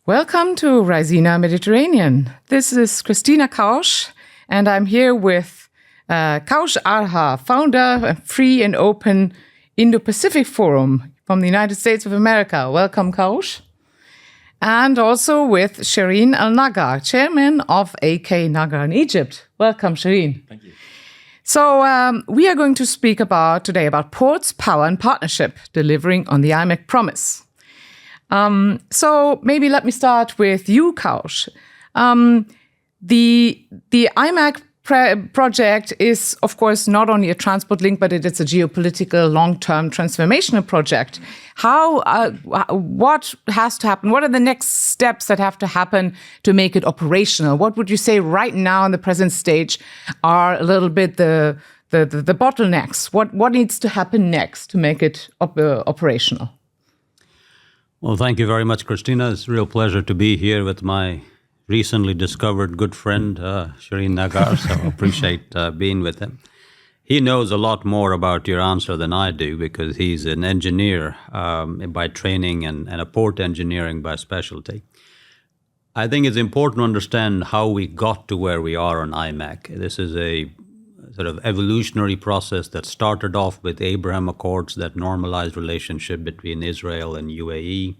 Welcome to Raisina Mediterranean. This is Christina Kausch, and I'm here with Kausch Arha, founder of Free and Open Indo-Pacific Forum from the United States of America. Welcome, Kausch. And also with Shireen Al-Naga, chairman of AK Naga in Egypt. Welcome, Shireen. Thank you. So we are going to speak today about ports, power, and partnership, delivering on the IMEC promise. So maybe let me start with you, Kausch. The IMEC project is, of course, not only a transport link, but it is a geopolitical, long-term transformational project. What has to happen? What are the next steps that have to happen to make it operational? What would you say right now in the present stage are a little bit the bottlenecks? What needs to happen next to make it operational? Well, thank you very much, Christina. It's a real pleasure to be here with my recently discovered good friend, Shireen Nagar, so I appreciate being with him. He knows a lot more about your answer than I do because he's an engineer by training and a port engineering by specialty. I think it's important to understand how we got to where we are on IMEC. This is a sort of evolutionary process that started off with Abraham Accords that normalized relationship between Israel and UAE,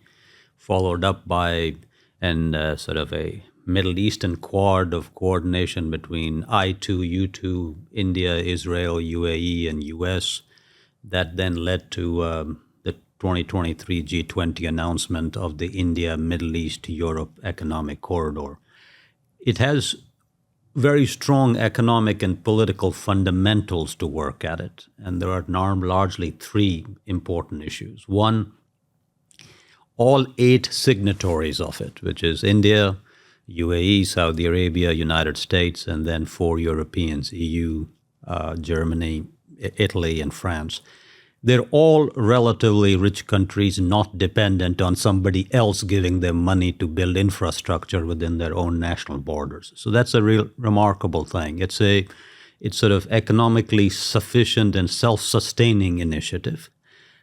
followed up by sort of a Middle Eastern quad of coordination between I2, U2, India, Israel, UAE, and US. That then led to the 2023 G20 announcement of the India, Middle East, Europe Economic Corridor. It has very strong economic and political fundamentals to work at it. And there are largely three important issues. One, all 8 signatories of it, which is India, UAE, Saudi Arabia, United States, and then 4 Europeans, EU, Germany, Italy, and France. They're all relatively rich countries, not dependent on somebody else giving them money to build infrastructure within their own national borders. So that's a real remarkable thing. It's sort of economically sufficient and self-sustaining initiative.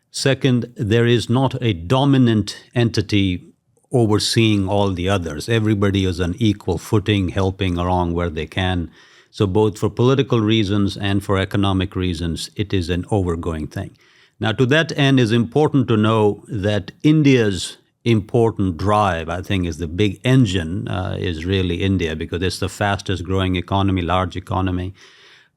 Second, there is not a dominant entity overseeing all the others. Everybody is on equal footing, helping along where they can. So both for political reasons and for economic reasons, it is an overgoing thing. Now, to that end, it's important to know that India's important drive, I think, is the big engine, is really India, because it's the fastest growing economy, large economy.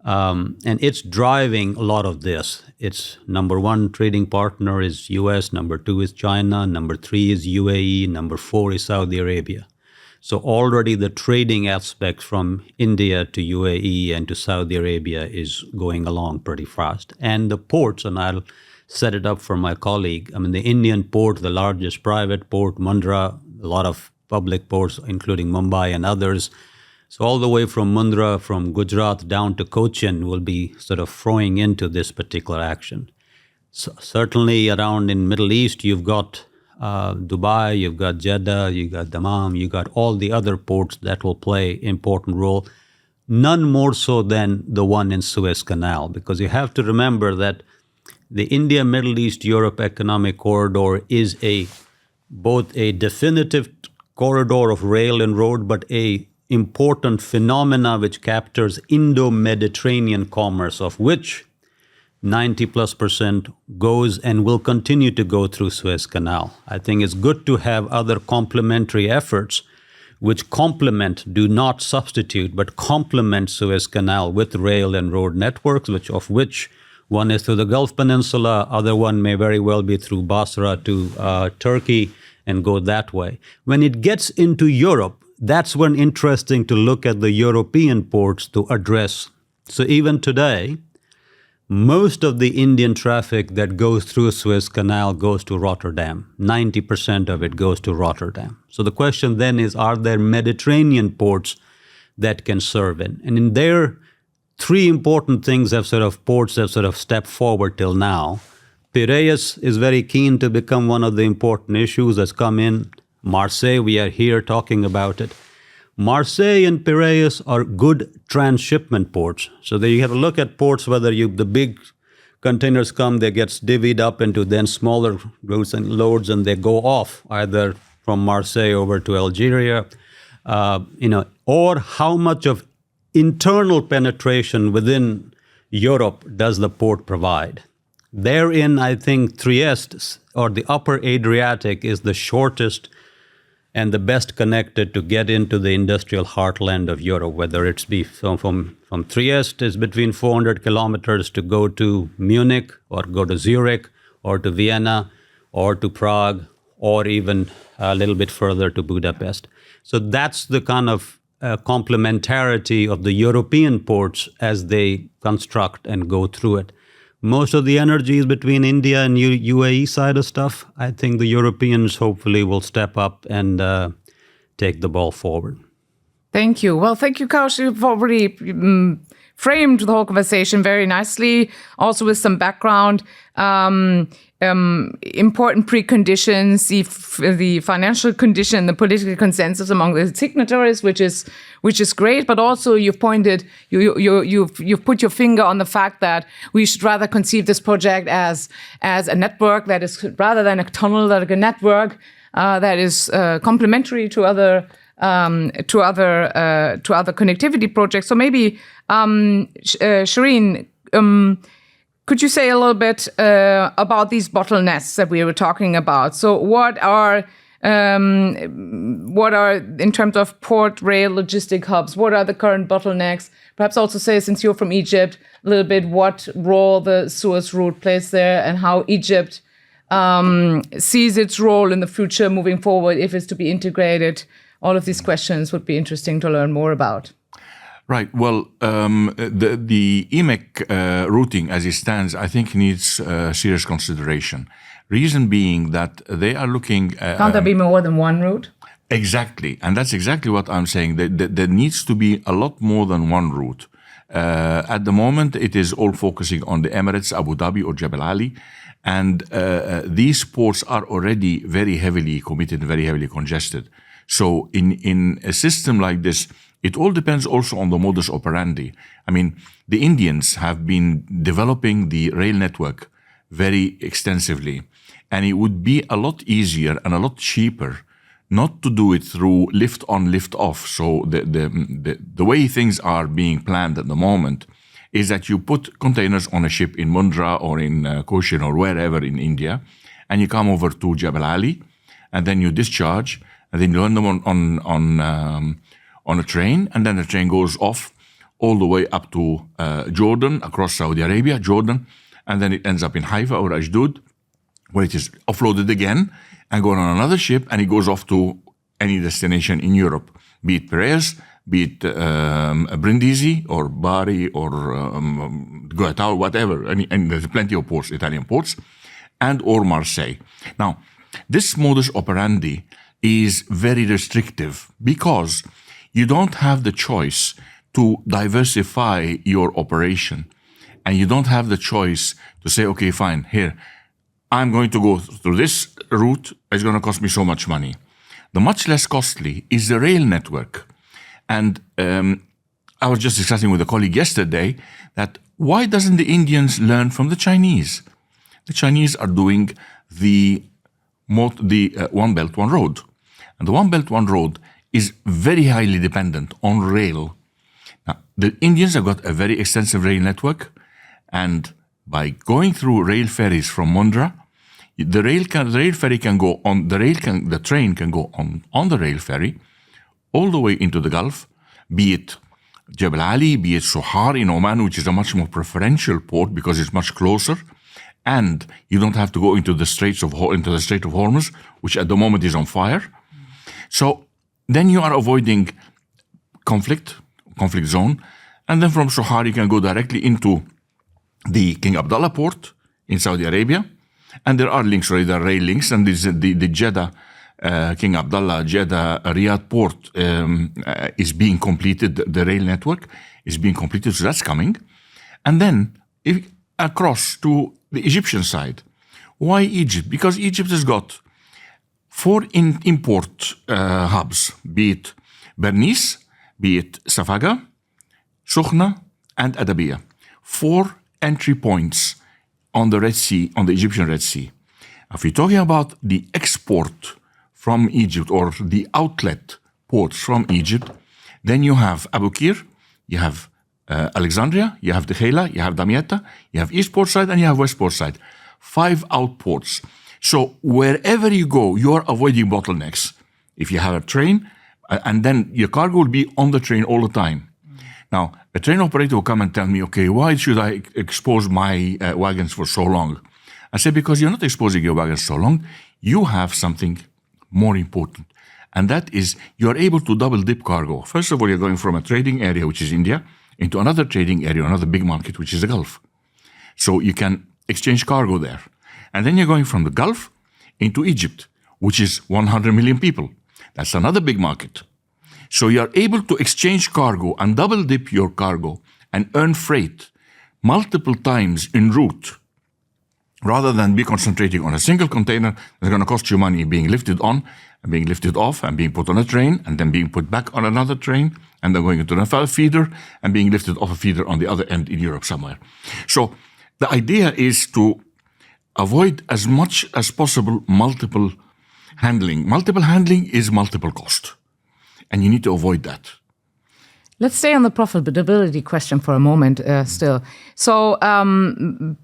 And it's driving a lot of this. Its number 1 trading partner is US, number 2 is China, number 3 is UAE, number 4 is Saudi Arabia. So already the trading aspect from India to UAE and to Saudi Arabia is going along pretty fast. And the ports, and I'll set it up for my colleague, I mean, the Indian port, the largest private port, Mundra, a lot of public ports, including Mumbai and others. So all the way from Mundra, from Gujarat down to Cochin will be sort of throwing into this particular action. So certainly around in Middle East, you've got Dubai, you've got Jeddah, you've got Dammam, you've got all the other ports that will play important role. None more so than the one in Suez Canal, because you have to remember that the India, Middle East, Europe Economic Corridor is both a definitive corridor of rail and road, but a important phenomena which captures Indo-Mediterranean commerce, of which 90+% goes and will continue to go through Suez Canal. I think it's good to have other complementary efforts which complement, do not substitute, but complement Suez Canal with rail and road networks, of which one is through the Gulf Peninsula, other one may very well be through Basra to Turkey and go that way. When it gets into Europe, that's when interesting to look at the European ports to address. So even today, most of the Indian traffic that goes through Suez Canal goes to Rotterdam. 90% of it goes to Rotterdam. So the question then is, are there Mediterranean ports that can serve in? And in there, 3 important things ports have sort of stepped forward till now. Piraeus is very keen to become one of the important issues that's come in. Marseille, we are here talking about it. Marseille and Piraeus are good transshipment ports. So there you have to look at ports, whether the big containers come, they get divvied up into then smaller routes and loads, and they go off either from Marseille over to Algeria, or how much of internal penetration within Europe does the port provide? Therein, I think Trieste or the upper Adriatic is the shortest and the best connected to get into the industrial heartland of Europe, whether it's from Trieste is between 400 kilometers to go to Munich or go to Zurich or to Vienna or to Prague or even a little bit further to Budapest. So that's the kind of complementarity of the European ports as they construct and go through it. Most of the energy is between India and UAE side of stuff. I think the Europeans hopefully will step up and take the ball forward. Thank you. Well, thank you, Kaush. You've already framed the whole conversation very nicely, also with some background. Important preconditions, the financial condition, the political consensus among the signatories, which is great. But also, you've put your finger on the fact that we should rather conceive this project as a network that is, rather than a tunnel, like a network that is complementary to other connectivity projects. So maybe, Shireen, could you say a little bit about these bottlenecks that we were talking about? So what are, in terms of port, rail, logistic hubs, what are the current bottlenecks? Perhaps also say, since you're from Egypt, a little bit what role the Suez route plays there and how Egypt sees its role in the future moving forward if it's to be integrated. All of these questions would be interesting to learn more about. Right. Well, the IMEC routing as it stands, I think needs serious consideration. Reason being that they are looking... Can't there be more than one route? Exactly. And that's exactly what I'm saying. There needs to be a lot more than one route. At the moment, it is all focusing on the Emirates, Abu Dhabi or Jebel Ali. And these ports are already very heavily committed, very heavily congested. So in a system like this, it all depends also on the modus operandi. I mean, the Indians have been developing the rail network very extensively, and it would be a lot easier and a lot cheaper not to do it through lift on, lift off. So the way things are being planned at the moment is that you put containers on a ship in Mundra or in Cochin or wherever in India, and you come over to Jebel Ali, and then you discharge, and then you land them on a train, and then the train goes off all the way up to Jordan, across Saudi Arabia, Jordan, and then it ends up in Haifa or Ashdod, where it is offloaded again and going on another ship, and it goes off to any destination in Europe, be it Piraeus, be it Brindisi or Bari or Goethe, whatever, and there's plenty of ports, Italian ports, and or Marseille. Now, this modus operandi is very restrictive because you don't have the choice to diversify your operation. And you don't have the choice to say, okay, fine, here, I'm going to go through this route. It's going to cost me so much money. The much less costly is the rail network. And I was just discussing with a colleague yesterday that why doesn't the Indians learn from the Chinese? The Chinese are doing the One Belt, One Road. And the One Belt, One Road is very highly dependent on rail. Now, the Indians have got a very extensive rail network, and by going through rail ferries from Mundra, the train can go on the rail ferry all the way into the Gulf, be it Jebel Ali, be it Sohar in Oman, which is a much more preferential port because it's much closer, and you don't have to go into the Strait of Hormuz, which at the moment is on fire. So then you are avoiding conflict zone. And then from Sohar, you can go directly into the King Abdullah port in Saudi Arabia. And there are links, right? There are rail links. And this, the Jeddah, King Abdullah, Jeddah, Riyadh port is being completed. The rail network is being completed. So that's coming. And then across to the Egyptian side. Why Egypt? Because Egypt has got 4 import hubs, be it Bernice, be it Safaga, Sokhna, and Adabiya. 4 entry points on the Red Sea, on the Egyptian Red Sea. If you're talking about the export from Egypt, or the outlet ports from Egypt, then you have Abu Qir, you have Alexandria, you have Dheila, you have Damietta, you have East Port Side, and you have West Port Side. 5 outports. So wherever you go, you are avoiding bottlenecks. If you have a train, and then your cargo will be on the train all the time. Now, a train operator will come and tell me, okay, why should I expose my wagons for so long? I say, because you're not exposing your wagons so long, you have something more important. And that is, you're able to double dip cargo. First of all, you're going from a trading area, which is India, into another trading area, another big market, which is the Gulf. So you can exchange cargo there. And then you're going from the Gulf into Egypt, which is 100 million people. That's another big market. So you're able to exchange cargo and double dip your cargo and earn freight multiple times en route, rather than be concentrating on a single container that's going to cost you money being lifted on and being lifted off and being put on a train and then being put back on another train and then going into another feeder and being lifted off a feeder on the other end in Europe somewhere. So the idea is to avoid as much as possible multiple handling. Multiple handling is multiple cost, and you need to avoid that. Let's stay on the profitability question for a moment still. So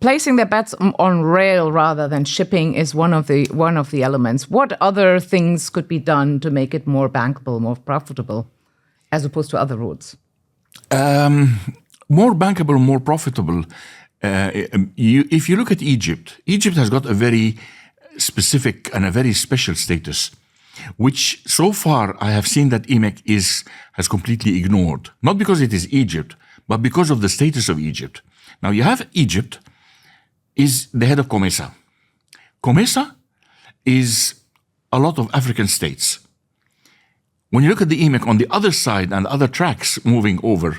placing their bets on rail rather than shipping is one of the elements. What other things could be done to make it more bankable, more profitable, as opposed to other routes? More bankable, more profitable. If you look at Egypt, Egypt has got a very specific and a very special status, which so far I have seen that IMEC has completely ignored. Not because it is Egypt, but because of the status of Egypt. Now you have Egypt is the head of COMESA. COMESA is a lot of African states. When you look at the IMEC on the other side and other tracks moving over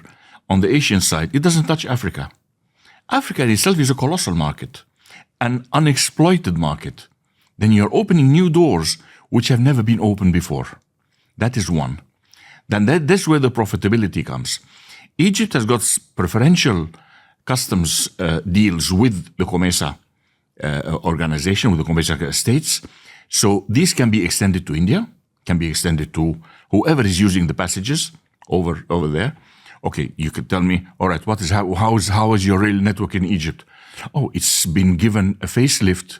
on the Asian side, it doesn't touch Africa. Africa itself is a colossal market, an unexploited market. Then you're opening new doors which have never been opened before. That is one. Then that's where the profitability comes. Egypt has got preferential customs deals with the COMESA organization, with the COMESA states. So these can be extended to India, can be extended to whoever is using the passages over there. Okay, you could tell me, all right, how is your rail network in Egypt? Oh, it's been given a facelift,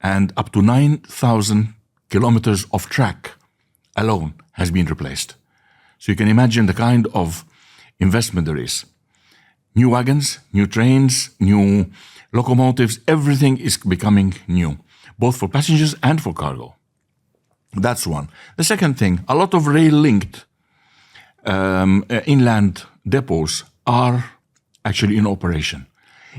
and up to 9,000 kilometers of track alone has been replaced. So you can imagine the kind of investment there is. New wagons, new trains, new locomotives, everything is becoming new, both for passengers and for cargo. That's one. The second thing, a lot of rail-linked inland depots are actually in operation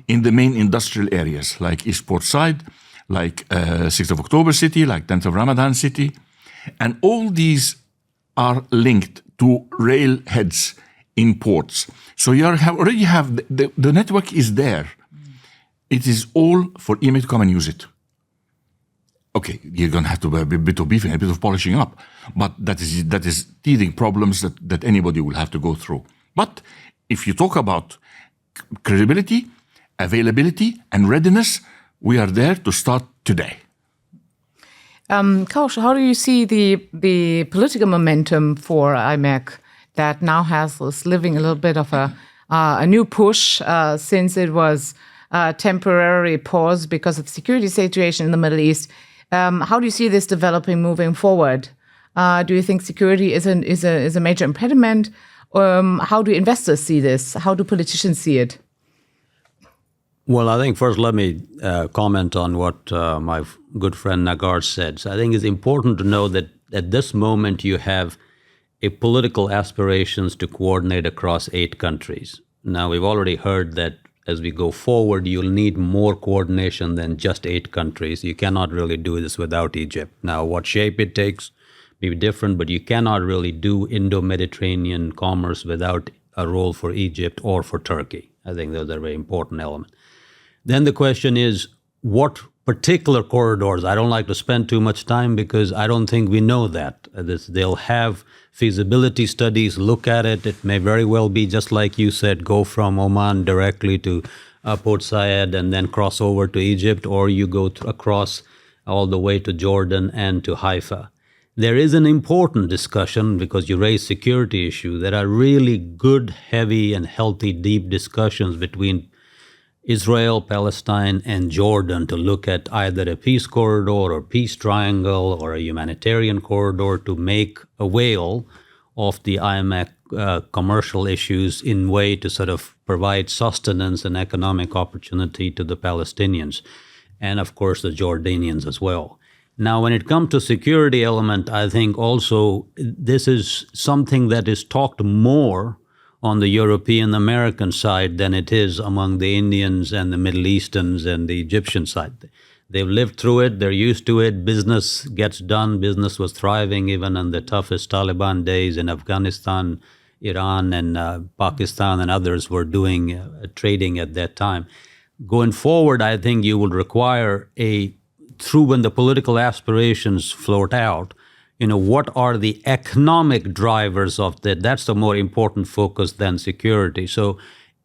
in the main industrial areas like East Port Side, like 6th of October City, like 10th of Ramadan City. And all these are linked to rail heads in ports. So you already have, the network is there. It is all for IMEC to come and use it. Okay, you're going to have to have a bit of beefing, a bit of polishing up. But that is teething problems that anybody will have to go through. But if you talk about credibility, availability, and readiness, we are there to start today. Kaush, how do you see the political momentum for IMEC that now is living a little bit of a new push since it was temporarily paused because of the security situation in the Middle East? How do you see this developing moving forward? Do you think security is a major impediment? How do investors see this? How do politicians see it? Well, I think first let me comment on what my good friend Nagar said. So I think it's important to know that at this moment you have a political aspirations to coordinate across 8 countries. Now, we've already heard that as we go forward, you'll need more coordination than just 8 countries. You cannot really do this without Egypt. Now, what shape it takes may be different, but you cannot really do Indo-Mediterranean commerce without a role for Egypt or for Turkey. I think those are very important elements. Then the question is, what particular corridors? I don't like to spend too much time because I don't think we know that. They'll have feasibility studies, look at it. It may very well be, just like you said, go from Oman directly to Port Said and then cross over to Egypt, or you go across all the way to Jordan and to Haifa. There is an important discussion, because you raise security issue. There are really good, heavy, and healthy, deep discussions between Israel, Palestine, and Jordan to look at either a peace corridor or peace triangle or a humanitarian corridor to make a whale of the IMEC commercial issues in way to sort of provide sustenance and economic opportunity to the Palestinians and, of course, the Jordanians as well. Now, when it comes to security element, I think also this is something that is talked more on the European American side than it is among the Indians and the Middle Easterns and the Egyptian side. They've lived through it, they're used to it, business gets done, business was thriving even in the toughest Taliban days in Afghanistan, Iran and Pakistan and others were doing trading at that time. Going forward, I think you will require through when the political aspirations float out, what are the economic drivers of that? That's the more important focus than security. So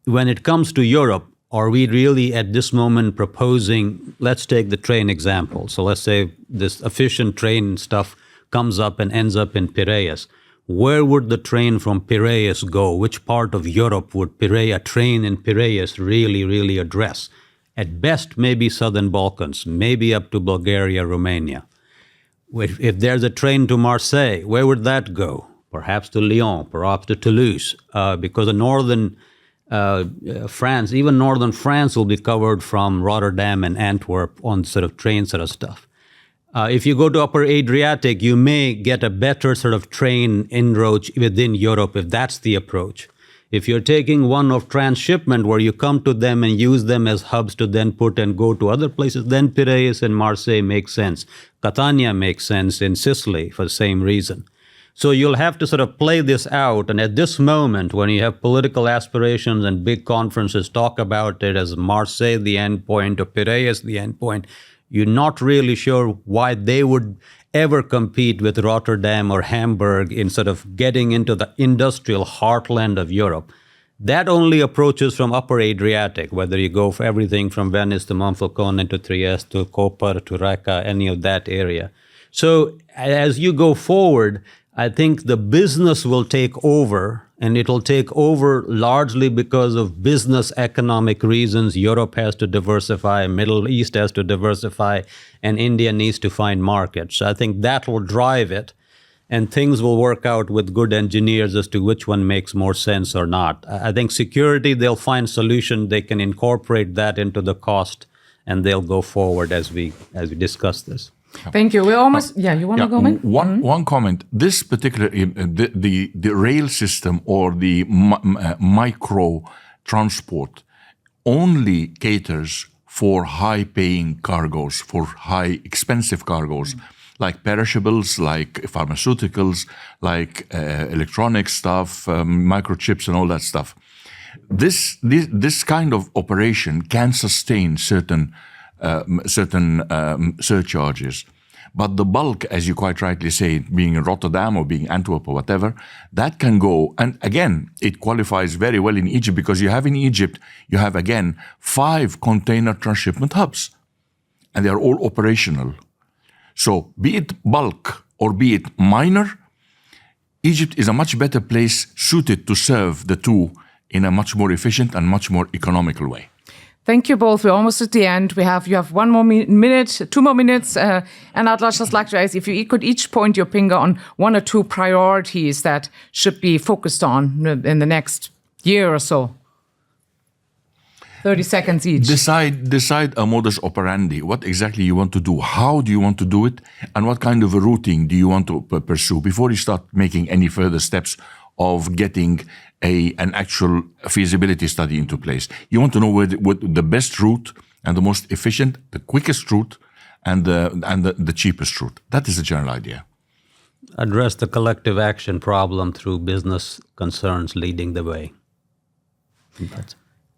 when it comes to Europe, are we really at this moment proposing, let's take the train example. So let's say this efficient train stuff comes up and ends up in Piraeus. Where would the train from Piraeus go? Which part of Europe would a train in Piraeus really address? At best, maybe Southern Balkans, maybe up to Bulgaria, Romania. If there's a train to Marseille, where would that go? Perhaps to Lyon, perhaps to Toulouse, because the northern France, even northern France will be covered from Rotterdam and Antwerp on sort of train sort of stuff. If you go to Upper Adriatic, you may get a better sort of train inroads within Europe if that's the approach. If you're taking one of transshipment where you come to them and use them as hubs to then put and go to other places, then Piraeus and Marseille make sense. Catania makes sense in Sicily for the same reason. So you'll have to sort of play this out. And at this moment, when you have political aspirations and big conferences talk about it as Marseille the end point or Piraeus the end point, you're not really sure why they would ever compete with Rotterdam or Hamburg in sort of getting into the industrial heartland of Europe. That only approaches from Upper Adriatic, whether you go for everything from Venice to Monfalcone to Trieste to Koper to Raqqa, any of that area. So as you go forward, I think the business will take over, and it'll take over largely because of business economic reasons. Europe has to diversify, Middle East has to diversify, and India needs to find markets. So I think that will drive it, and things will work out with good engineers as to which one makes more sense or not. I think security, they'll find solution. They can incorporate that into the cost, and they'll go forward as we discuss this. Thank you. We're almost, you want to go in? One comment. This particular, the rail system or the micro transport only caters for high-paying cargoes, for high expensive cargoes, like perishables, like pharmaceuticals, like electronic stuff, microchips and all that stuff. This kind of operation can sustain certain surcharges. But the bulk, as you quite rightly say, being in Rotterdam or being Antwerp or whatever, that can go. And again, it qualifies very well in Egypt because you have in Egypt, you have again 5 container transshipment hubs. And they are all operational. So be it bulk or be it minor, Egypt is a much better place suited to serve the two in a much more efficient and much more economical way. Thank you both. We're almost at the end. You have 1 more minute, 2 more minutes, and I'd just like to ask if you could each point your finger on 1 or 2 priorities that should be focused on in the next year or so. 30 seconds each. Decide a modus operandi. What exactly you want to do? How do you want to do it? And what kind of a routing do you want to pursue before you start making any further steps of getting an actual feasibility study into place? You want to know what the best route and the most efficient, the quickest route, and the cheapest route. That is the general idea. Address the collective action problem through business concerns leading the way.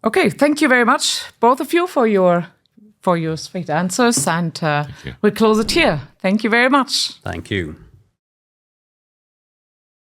Okay, thank you very much, both of you, for your straight answers, and we'll close it here. Thank you very much. Thank you.